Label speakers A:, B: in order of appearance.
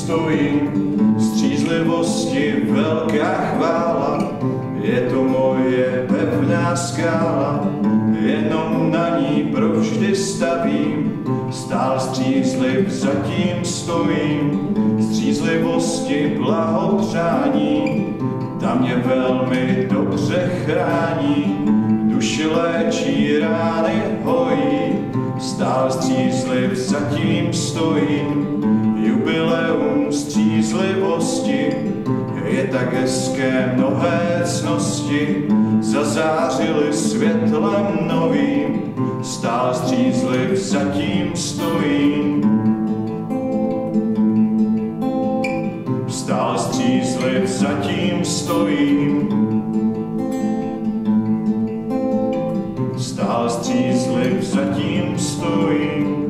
A: stojím, střízlivosti velká chvála, je to moje pevná skála, jenom na ní provždy stavím, stál střízliv, zatím stojím, střízlivosti blahopřání, ta mě velmi dobře chrání, duši léčí, rány hojí, stál střízliv, zatím stojím, jubileum střízlivosti, je tak hezké mnohé cnosti, zazářily světlem novým, stál střízliv, zatím stojím. Stál střízliv, zatím stojím. Stál střízliv, zatím stojím.